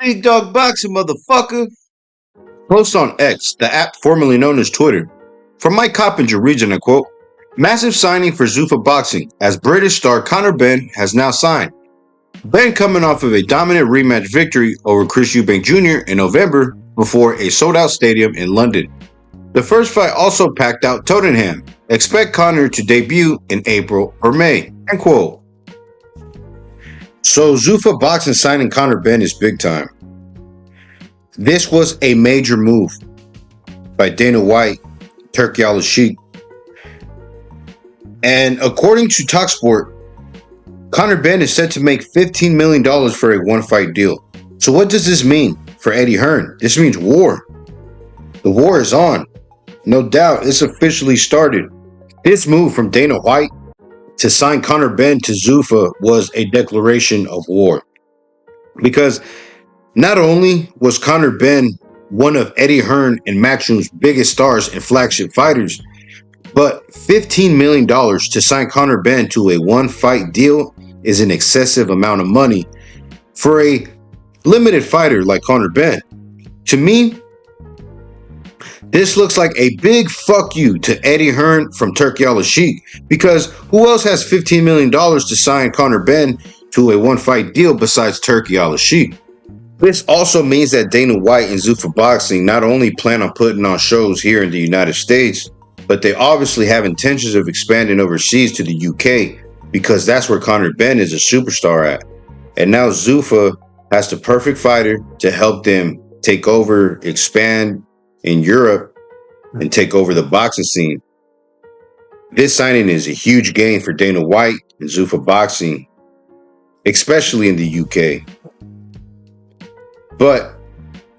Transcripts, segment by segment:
Big dog boxing, motherfucker. Post on X, the app formerly known as Twitter. From Mike Coppinger reads, and I quote, "Massive signing for Zuffa Boxing, as British star Conor Benn has now signed. Benn coming off of a dominant rematch victory over Chris Eubank Jr. in November before a sold-out stadium in London. The first fight also packed out Tottenham. Expect Conor to debut in April or May." End quote. So Zuffa Boxing signing Conor Benn is big time. This was a major move by Dana White, Turki Al-Sheikh. And according to TalkSport, Conor Benn is set to make $15 million for a one-fight deal. So what does this mean for Eddie Hearn? This means war. The war is on. No doubt, it's officially started. This move from Dana White to sign Conor Benn to Zuffa was a declaration of war. Because not only was Conor Benn one of Eddie Hearn and Matchroom's biggest stars and flagship fighters, but $15 million to sign Conor Benn to a one-fight deal is an excessive amount of money for a limited fighter like Conor Benn. To me, this looks like a big fuck you to Eddie Hearn from Turki Al-Sheikh, because who else has $15 million to sign Conor Benn to a one-fight deal besides Turki Al-Sheikh? This also means that Dana White and Zuffa Boxing not only plan on putting on shows here in the United States, but they obviously have intentions of expanding overseas to the UK, because that's where Conor Benn is a superstar at. And now Zuffa has the perfect fighter to help them take over, expand in Europe, and take over the boxing scene. This signing is a huge gain for Dana White and Zuffa Boxing, especially in the UK. But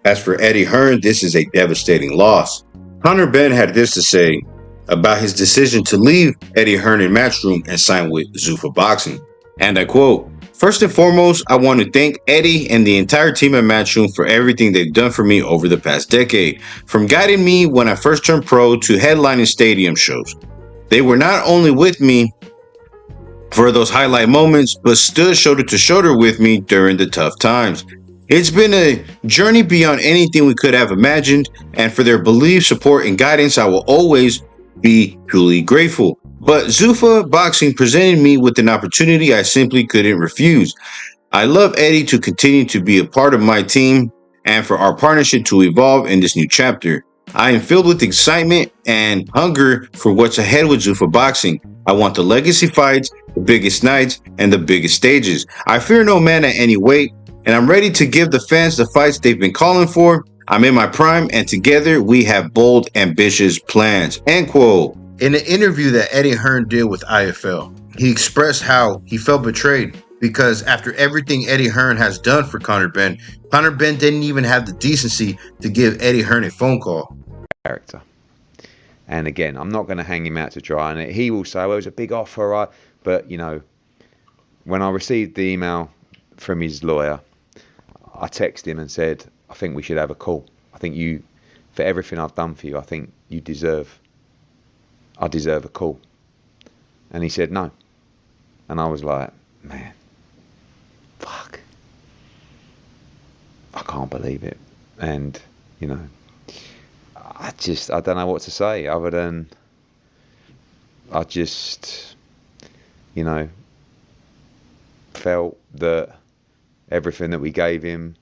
as for Eddie Hearn, this is a devastating loss. Conor Benn had this to say about his decision to leave Eddie Hearn in Matchroom and sign with Zuffa Boxing. And I quote, "First and foremost, I want to thank Eddie and the entire team at Matchroom for everything they've done for me over the past decade, from guiding me when I first turned pro to headlining stadium shows. They were not only with me for those highlight moments, but stood shoulder to shoulder with me during the tough times. It's been a journey beyond anything we could have imagined, and for their belief, support, and guidance, I will always be truly grateful. But Zuffa Boxing presented me with an opportunity I simply couldn't refuse. I love Eddie to continue to be a part of my team and for our partnership to evolve in this new chapter. I am filled with excitement and hunger for what's ahead with Zuffa Boxing. I want the legacy fights, the biggest nights, and the biggest stages. I fear no man at any weight, and I'm ready to give the fans the fights they've been calling for. I'm in my prime, and together we have bold, ambitious plans." End quote. In an interview that Eddie Hearn did with IFL, he expressed how he felt betrayed because after everything Eddie Hearn has done for Conor Benn didn't even have the decency to give Eddie Hearn a phone call. Character. And again, I'm not going to hang him out to dry. And he will say, well, it was a big offer. But, you know, when I received the email from his lawyer, I texted him and said, I think we should have a call. I think you, for everything I've done for you, I think I deserve a call. And he said no. And I was like, man, fuck. I can't believe it. And, you know, I don't know what to say other than I just, you know, felt that everything that we gave him,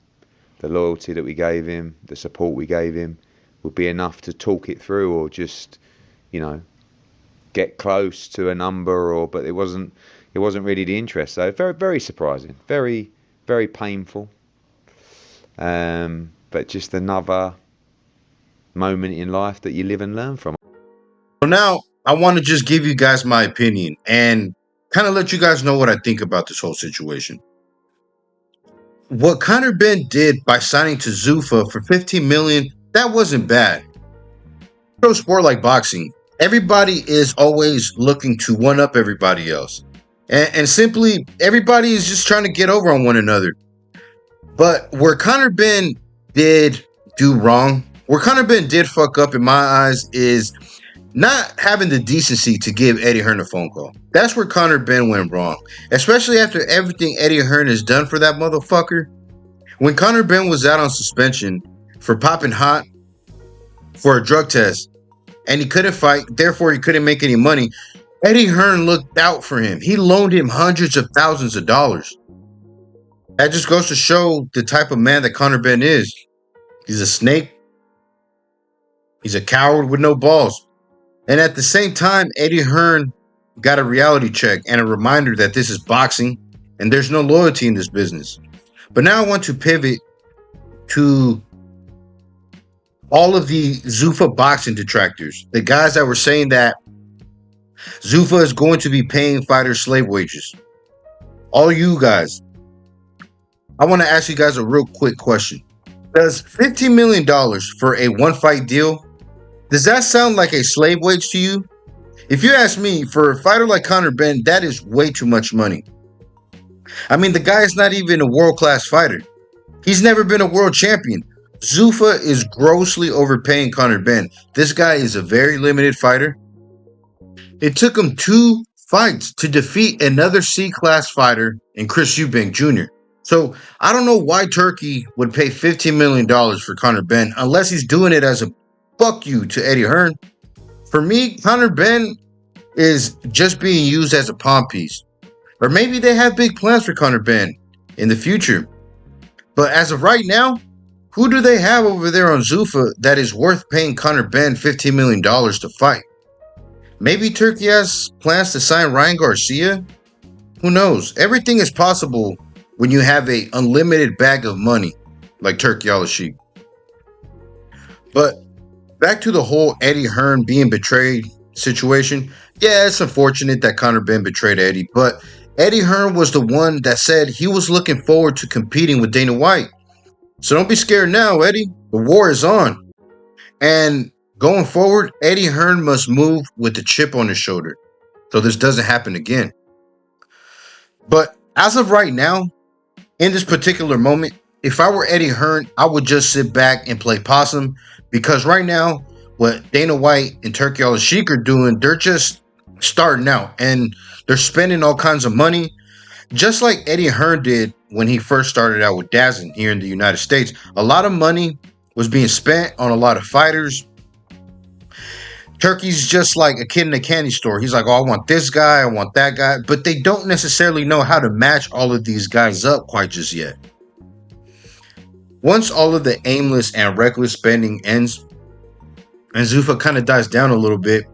the loyalty that we gave him, the support we gave him, would be enough to talk it through or just, you know, get close to a number, but it wasn't really the interest. So very, very surprising, very, very painful. But just another moment in life that you live and learn from. So now I want to just give you guys my opinion and kind of let you guys know what I think about this whole situation. What Conor Benn did by signing to Zuffa for $15 million, that wasn't bad. Pro sport like boxing, everybody is always looking to one up everybody else. And simply, everybody is just trying to get over on one another. But where Conor Benn did do wrong, where Conor Benn did fuck up in my eyes, is not having the decency to give Eddie Hearn a phone call. That's where Conor Benn went wrong. Especially after everything Eddie Hearn has done for that motherfucker. When Conor Benn was out on suspension for popping hot for a drug test and he couldn't fight, therefore he couldn't make any money, Eddie Hearn looked out for him. He loaned him hundreds of thousands of dollars. That just goes to show the type of man that Conor Benn is. He's a snake. He's a coward with no balls. And at the same time, Eddie Hearn got a reality check and a reminder that this is boxing and there's no loyalty in this business. But now I want to pivot to all of the Zuffa boxing detractors, the guys that were saying that Zuffa is going to be paying fighters slave wages. All you guys, I want to ask you guys a real quick question. Does $15 million for a one-fight deal, does that sound like a slave wage to you? If you ask me, for a fighter like Conor Benn, that is way too much money. I mean, the guy is not even a world-class fighter. He's never been a world champion. Zuffa is grossly overpaying Conor Benn. This guy is a very limited fighter. It took him 2 fights to defeat another C-class fighter in Chris Eubank Jr. So I don't know why Turkey would pay $15 million for Conor Benn unless he's doing it as a fuck you to Eddie Hearn. For me, Conor Benn is just being used as a pawn piece. Or maybe they have big plans for Conor Benn in the future. But as of right now, who do they have over there on Zuffa that is worth paying Conor Benn $15 million to fight? Maybe Turkey has plans to sign Ryan Garcia? Who knows? Everything is possible when you have an unlimited bag of money like Turkey Al-Sheikh. But back to the whole Eddie Hearn being betrayed situation. Yeah, it's unfortunate that Conor Benn betrayed Eddie, but Eddie Hearn was the one that said he was looking forward to competing with Dana White. So don't be scared now, Eddie. The war is on. And going forward, Eddie Hearn must move with the chip on his shoulder so this doesn't happen again. But as of right now, in this particular moment, if I were Eddie Hearn, I would just sit back and play possum, because right now, what Dana White and Turkey Al-Sheikh are doing, they're just starting out and they're spending all kinds of money, just like Eddie Hearn did when he first started out with DAZN here in the United States. A lot of money was being spent on a lot of fighters. Turkey's just like a kid in a candy store. He's like, oh, I want this guy, I want that guy. But they don't necessarily know how to match all of these guys up quite just yet. Once all of the aimless and reckless spending ends and Zuffa kind of dies down a little bit,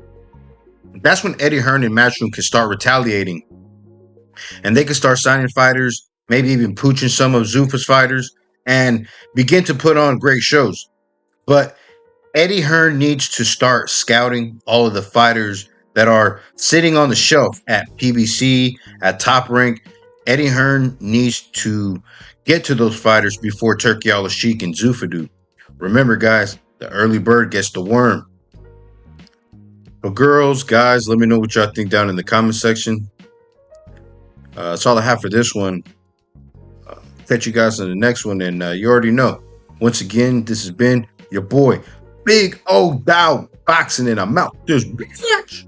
that's when Eddie Hearn and Matchroom can start retaliating. And they can start signing fighters, maybe even pooching some of Zuffa's fighters, and begin to put on great shows. But Eddie Hearn needs to start scouting all of the fighters that are sitting on the shelf at PBC, at Top Rank. Eddie Hearn needs to get to those fighters before Turkey Al-Sheikh and Zuffa do. Remember, guys, the early bird gets the worm. So girls, guys, let me know what y'all think down in the comment section. That's all I have for this one. Catch you guys in the next one, and you already know. Once again, this has been your boy, Big O Dow Boxing, and I'm out. This bitch.